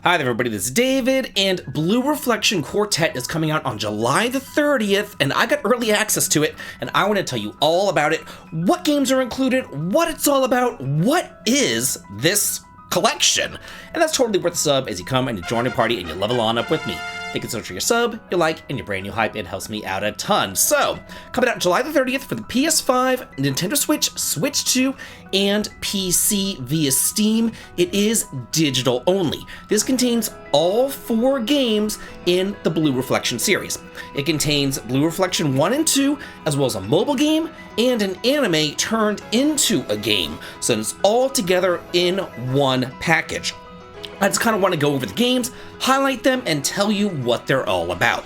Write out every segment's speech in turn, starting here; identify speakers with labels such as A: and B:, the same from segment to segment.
A: Hi there everybody, this is David, and Blue Reflection Quartet is coming out on July the 30th, and I got early access to it, and I want to tell you all about it, what games are included, what it's all about, what is this collection. And that's totally worth the sub as you come and you join a party and you level on up with me. Thank you so much for your sub, your like, and your brand new hype. It helps me out a ton. So, coming out July the 30th for the PS5, Nintendo Switch, Switch 2, and PC via Steam. It is digital only. This contains all 4 games in the Blue Reflection series. It contains Blue Reflection 1 and 2, as well as a mobile game and an anime turned into a game. So it's all together in one package. I just kind of want to go over the games, highlight them, and tell you what they're all about.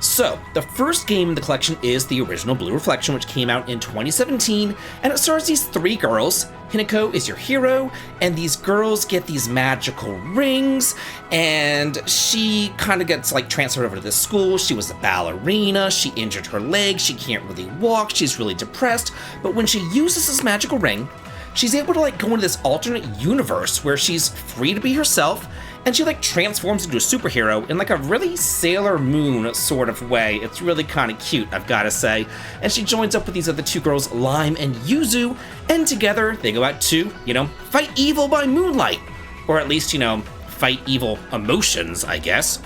A: So, the first game in the collection is the original Blue Reflection, which came out in 2017, and it stars these 3 girls. Hinako is your hero, and these girls get these magical rings, and she kind of gets transferred over to this school. She was a ballerina, she injured her leg, she can't really walk, she's really depressed, but when she uses this magical ring, she's able to go into this alternate universe where she's free to be herself, and she transforms into a superhero in a really Sailor Moon sort of way. It's really kind of cute, I've got to say. And she joins up with these other 2 girls, Lime and Yuzu, and together they go out to, fight evil by moonlight. Or at least, fight evil emotions, I guess.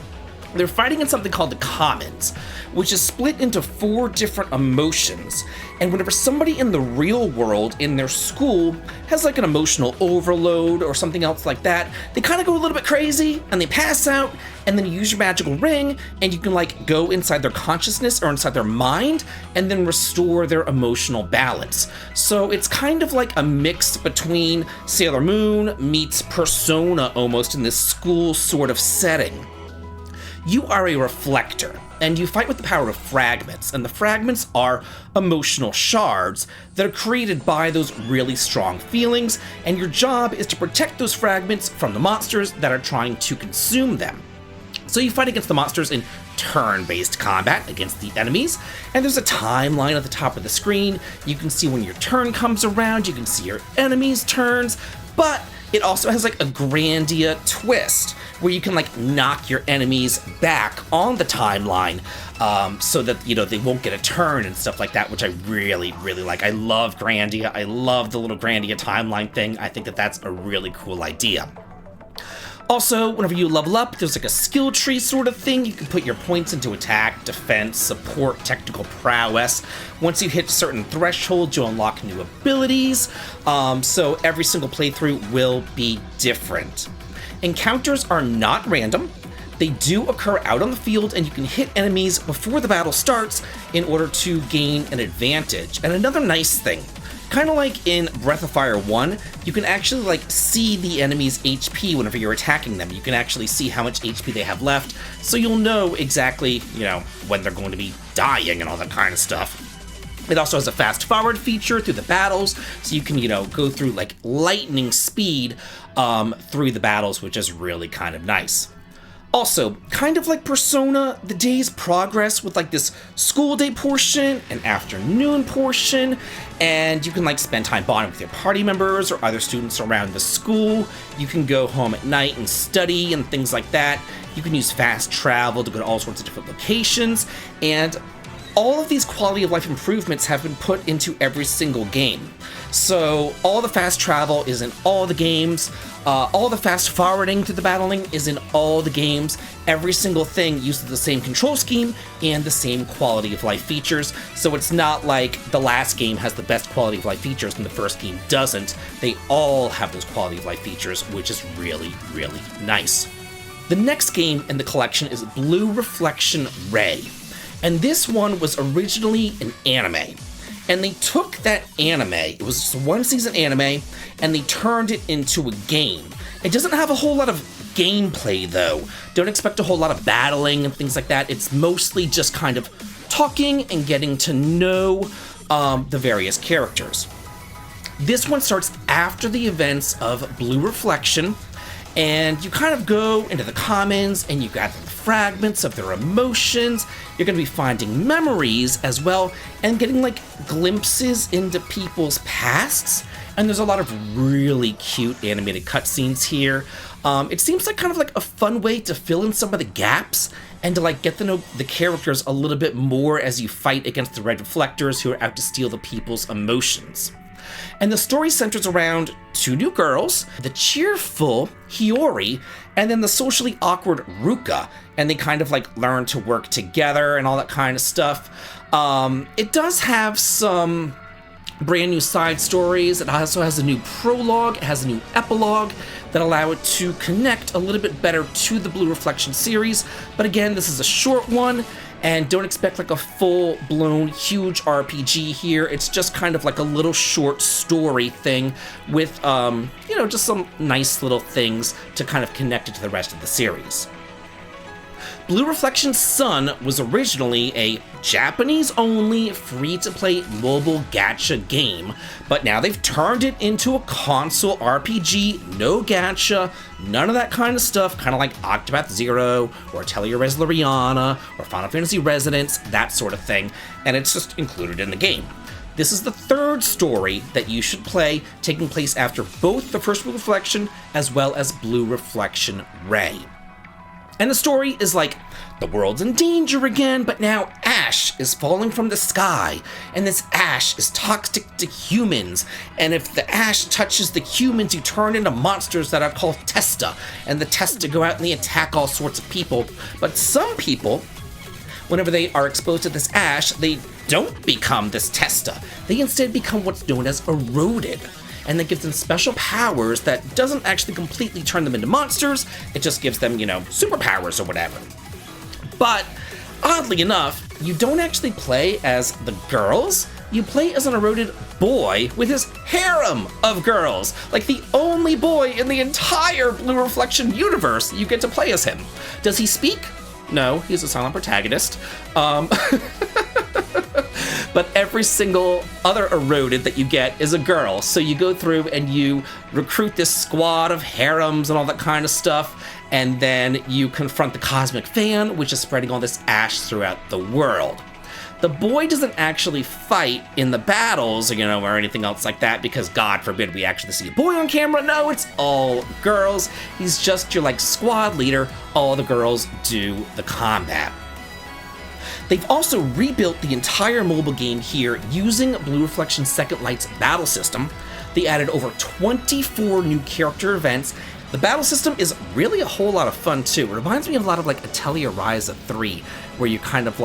A: They're fighting in something called the Commons, which is split into 4 different emotions. And whenever somebody in the real world, in their school, has an emotional overload or something else like that, they kind of go a little bit crazy and they pass out, and then you use your magical ring and you can go inside their consciousness or inside their mind and then restore their emotional balance. So it's kind of like a mix between Sailor Moon meets Persona almost in this school sort of setting. You are a reflector, and you fight with the power of fragments, and the fragments are emotional shards that are created by those really strong feelings, and your job is to protect those fragments from the monsters that are trying to consume them. So you fight against the monsters in turn-based combat against the enemies, and there's a timeline at the top of the screen. You can see when your turn comes around, you can see your enemies' turns, but it also has a Grandia twist, where you can knock your enemies back on the timeline, so that they won't get a turn and stuff like that, which I really like. I love Grandia. I love the little Grandia timeline thing. I think that that's a really cool idea. Also, whenever you level up, there's a skill tree sort of thing. You can put your points into attack, defense, support, technical prowess. Once you hit certain thresholds, you'll unlock new abilities. So every single playthrough will be different. Encounters are not random. They do occur out on the field, and you can hit enemies before the battle starts in order to gain an advantage. And another nice thing, kind of like in Breath of Fire 1, you can actually see the enemy's HP whenever you're attacking them. You can actually see how much HP they have left, so you'll know exactly, when they're going to be dying and all that kind of stuff. It also has a fast forward feature through the battles, so you can, go through lightning speed through the battles, which is really kind of nice. Also, kind of like Persona, the days progress with this school day portion, an afternoon portion, and you can spend time bonding with your party members or other students around the school. You can go home at night and study and things like that. You can use fast travel to go to all sorts of different locations, and all of these quality of life improvements have been put into every single game. So all the fast travel is in all the games, all the fast forwarding through the battling is in all the games. Every single thing uses the same control scheme and the same quality of life features, so it's not like the last game has the best quality of life features and the first game doesn't. They all have those quality of life features, which is really nice. The next game in the collection is Blue Reflection Ray. And this one was originally an anime. And they took that anime, it was just a 1-season anime, and they turned it into a game. It doesn't have a whole lot of gameplay though. Don't expect a whole lot of battling and things like that. It's mostly just kind of talking and getting to know the various characters. This one starts after the events of Blue Reflection, and you kind of go into the Commons and you gather the fragments of their emotions. You're going to be finding memories as well and getting glimpses into people's pasts. And there's a lot of really cute animated cutscenes here. It seems like kind of like a fun way to fill in some of the gaps and to like get to know the characters a little bit more as you fight against the red reflectors who are out to steal the people's emotions. And the story centers around two new girls, the cheerful Hiyori, and then the socially awkward Ruka, and they kind of like learn to work together and all that kind of stuff. It does have some brand new side stories. It also has a new prologue, it has a new epilogue that allow it to connect a little bit better to the Blue Reflection series. But again, this is a short one, and don't expect like a full-blown huge RPG here. It's just kind of like a little short story thing with, just some nice little things to kind of connect it to the rest of the series. Blue Reflection Sun was originally a Japanese-only, free-to-play mobile gacha game, but now they've turned it into a console RPG, no gacha, none of that kind of stuff, kind of like Octopath Zero, or Atelier Reslariana, or Final Fantasy Resonance, that sort of thing, and it's just included in the game. This is the third story that you should play, taking place after both the first Blue Reflection as well as Blue Reflection Ray. And the story is like, the world's in danger again, but now ash is falling from the sky, and this ash is toxic to humans, and if the ash touches the humans, you turn into monsters that are called Testa, and the Testa go out and they attack all sorts of people. But some people, whenever they are exposed to this ash, they don't become this Testa. They instead become what's known as eroded. And that gives them special powers that doesn't actually completely turn them into monsters, it just gives them, superpowers or whatever. But, oddly enough, you don't actually play as the girls, you play as an eroded boy with his harem of girls. Like the only boy in the entire Blue Reflection universe, you get to play as him. Does he speak? No, he's a silent protagonist. But every single other eroded that you get is a girl. So you go through and you recruit this squad of harems and all that kind of stuff, and then you confront the Cosmic Fan, which is spreading all this ash throughout the world. The boy doesn't actually fight in the battles, or anything else like that, because God forbid we actually see a boy on camera. No, it's all girls. He's just your, squad leader. All the girls do the combat. They've also rebuilt the entire mobile game here using Blue Reflection Second Light's battle system. They added over 24 new character events. The battle system is really a whole lot of fun too. It reminds me of a lot of Atelier Ryza 3, where you kind of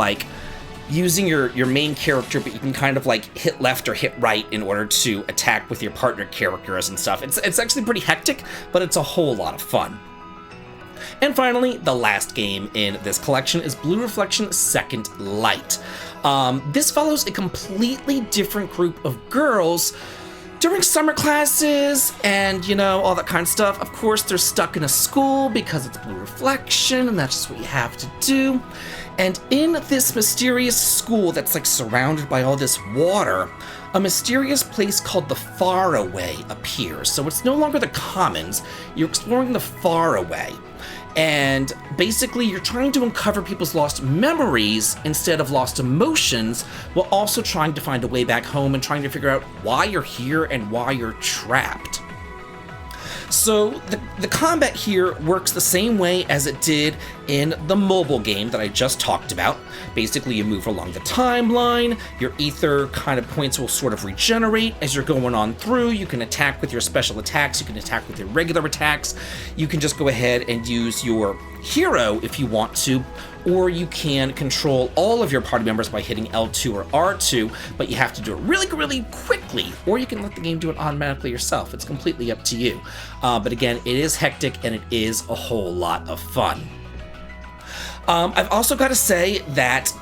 A: using your main character, but you can kind of hit left or hit right in order to attack with your partner characters and stuff. It's actually pretty hectic, but it's a whole lot of fun. And finally, the last game in this collection is Blue Reflection Second Light. This follows a completely different group of girls during summer classes and, all that kind of stuff. Of course, they're stuck in a school because it's Blue Reflection, and that's just what you have to do. And in this mysterious school that's surrounded by all this water, a mysterious place called the Faraway appears. So it's no longer the Commons, you're exploring the Faraway. And basically, you're trying to uncover people's lost memories instead of lost emotions, while also trying to find a way back home and trying to figure out why you're here and why you're trapped. So the combat here works the same way as it did in the mobile game that I just talked about. Basically, you move along the timeline, your ether kind of points will sort of regenerate as you're going on through. You can attack with your special attacks, you can attack with your regular attacks, you can just go ahead and use your hero if you want to, or you can control all of your party members by hitting L2 or R2, but you have to do it really, really quickly, or you can let the game do it automatically yourself. It's completely up to you. But again, it is hectic and it is a whole lot of fun. I've also got to say that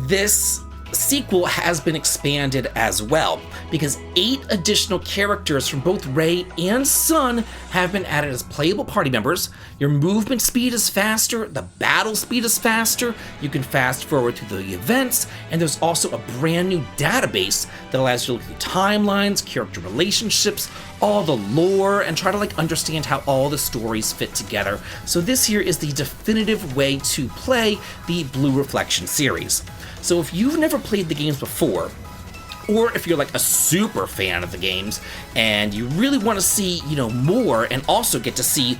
A: this sequel has been expanded as well, because 8 additional characters from both Ray and Sun have been added as playable party members. Your movement speed is faster, the battle speed is faster, you can fast forward through the events, and there's also a brand new database that allows you to look at the timelines, character relationships, all the lore, and try to understand how all the stories fit together. So this here is the definitive way to play the Blue Reflection series. So if you've never played the games before, or if you're a super fan of the games and you really want to see, more, and also get to see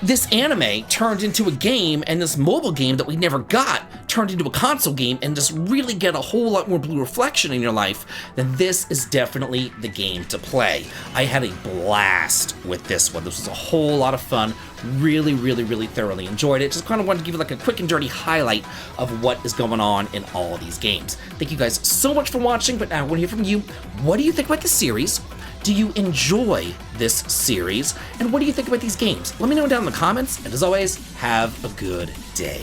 A: this anime turned into a game, and this mobile game that we never got turned into a console game, and just really get a whole lot more Blue Reflection in your life, then this is definitely the game to play. I had a blast with this one. This was a whole lot of fun. Really, really, really thoroughly enjoyed it. Just kind of wanted to give you like a quick and dirty highlight of what is going on in all of these games. Thank you guys so much for watching, but now I want to hear from you. What do you think about the series? Do you enjoy this series? And what do you think about these games? Let me know down in the comments, and as always, have a good day.